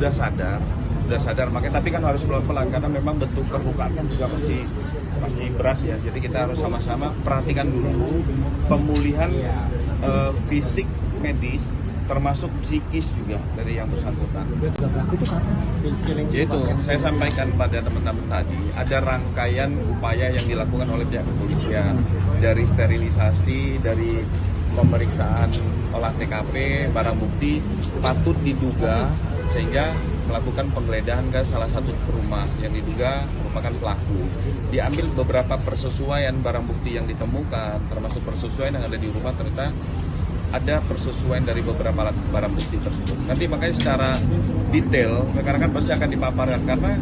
sudah sadar makanya, tapi kan harus pelan-pelan karena memang bentuk permukaan kan juga masih beras ya. Jadi kita harus sama-sama perhatikan dulu pemulihan fisik, medis, termasuk psikis juga dari yang bersangkutan. Itu saya sampaikan pada teman-teman tadi, ada rangkaian upaya yang dilakukan oleh pihak kepolisian, dari sterilisasi, dari pemeriksaan olah TKP, barang bukti patut diduga, sehingga melakukan penggeledahan ke salah satu rumah yang diduga merupakan pelaku. Diambil beberapa persesuaian barang bukti yang ditemukan, termasuk persesuaian yang ada di rumah, ternyata ada persesuaian dari beberapa alat barang bukti tersebut. Nanti makanya secara detail rekan-rekan pasti akan dipaparkan, karena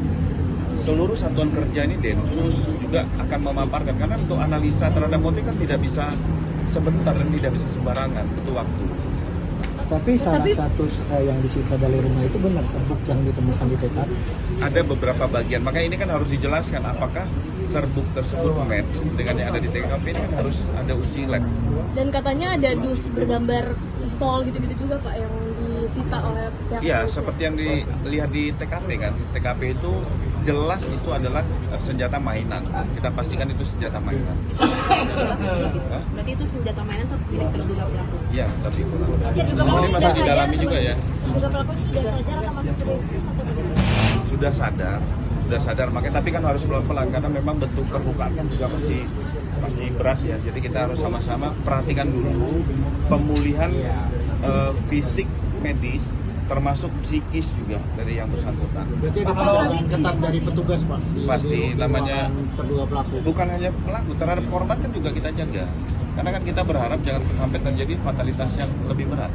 seluruh satuan kerja ini Densus juga akan memaparkan, karena untuk analisa terhadap motif kan tidak bisa sebentar dan tidak bisa sembarangan, butuh waktu. Tapi salah satu yang disita dari rumah itu benar serbuk yang ditemukan di TKP? Ada beberapa bagian, makanya ini kan harus dijelaskan apakah serbuk tersebut match dengan yang ada di TKP. Ini kan harus ada uji lab. Dan katanya ada dus bergambar pistol gitu-gitu juga Pak yang disita oleh pihak Iya, polisi. seperti yang dilihat di TKP kan. TKP itu jelas itu adalah senjata mainan. Kita pastikan itu senjata mainan. Berarti itu senjata mainan atau milik terduga pelaku? Iya, tapi kurang. Ini masih didalami juga ya. Terduga pelaku sudah sadar atau masih terus atau bagaimana? Sudah sadar makanya, tapi kan harus pelan-pelan karena memang bentuk permukaan kan juga masih beras ya. Jadi kita harus sama-sama perhatikan dulu pemulihan fisik, medis, termasuk psikis juga dari yang bersangkutan. Berarti ada pengawalan ketat dari petugas Pak? Pasti namanya terduga pelaku. Bukan hanya pelaku, terhadap korban kan juga kita jaga. Karena kan kita berharap jangan sampai terjadi fatalitas yang lebih berat.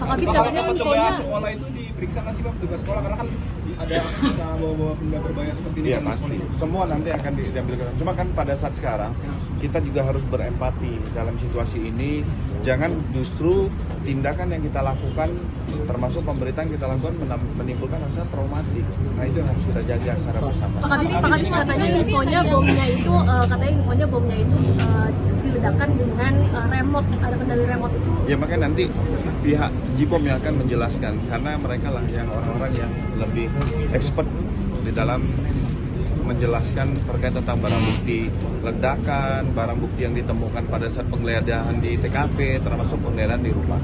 Pak Kabit katanya infonya sekolah itu diperiksa nggak sih Pak, petugas sekolah, karena kan ada bisa bawa benda berbahaya seperti ini. Iya kan, pasti, semua nanti akan diambil. Cuma kan pada saat sekarang kita juga harus berempati dalam situasi ini. Jangan justru tindakan yang kita lakukan, termasuk pemberitaan yang kita lakukan, menimbulkan rasa traumatik. Nah itu yang harus kita jaga secara bersama. Pak Kabit katanya infonya bomnya itu diledakkan dengan remote, ada kendali remote itu. Ya makanya nanti pihak Jipom yang akan menjelaskan, karena mereka lah yang orang-orang yang lebih expert di dalam menjelaskan terkait tentang barang bukti ledakan, barang bukti yang ditemukan pada saat penggeledahan di TKP, termasuk penggeledahan di rumah.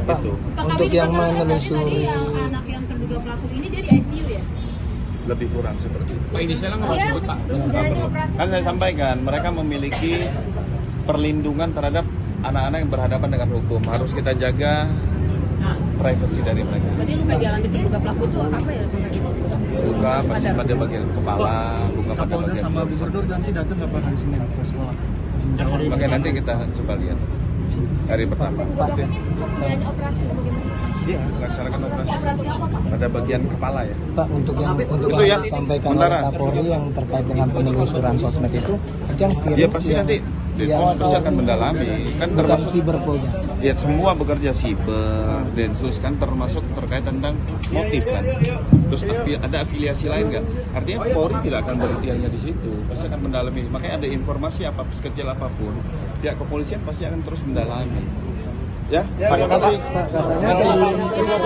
Pak, Itu untuk yang menelusuri Anak yang terduga pelaku ini dia di ICU ya? lebih kurang seperti itu. Pak, inisialnya nggak disebut Pak? Kan saya sampaikan, mereka memiliki perlindungan terhadap anak-anak yang berhadapan dengan hukum. Harus kita jaga privasi dari mereka. Berarti luka di alami terduga pelaku itu apa ya? Luka pasti pada bagian kepala, luka pada Kapolda bagian sama dorsal. gubernur nanti datang nggak Pak hari Senin ke sekolah? Makanya nanti kita coba lihat hari pertama. Ini sebelum operasi atau bagaimana sih? Iya, melaksanakan operasi Operasi apa Pak? pada bagian kepala ya. Pak, untuk yang Itu ya, disampaikan oleh beneran. Kapolri yang terkait dengan penelusuran sosmed itu yang kirim Ya pasti nanti Densus pasti akan mendalami. Kan bukan termasuk siberpolda. ya semua bekerja siber, Densus kan termasuk terkait tentang motif kan. Terus ada afiliasi lain nggak? Artinya Polri tidak akan berhenti hanya di situ, pasti akan mendalami. Makanya ada informasi apa sekecil apapun, pihak kepolisian pasti akan terus mendalami. Ya, terima kasih. Pak, katanya sebelum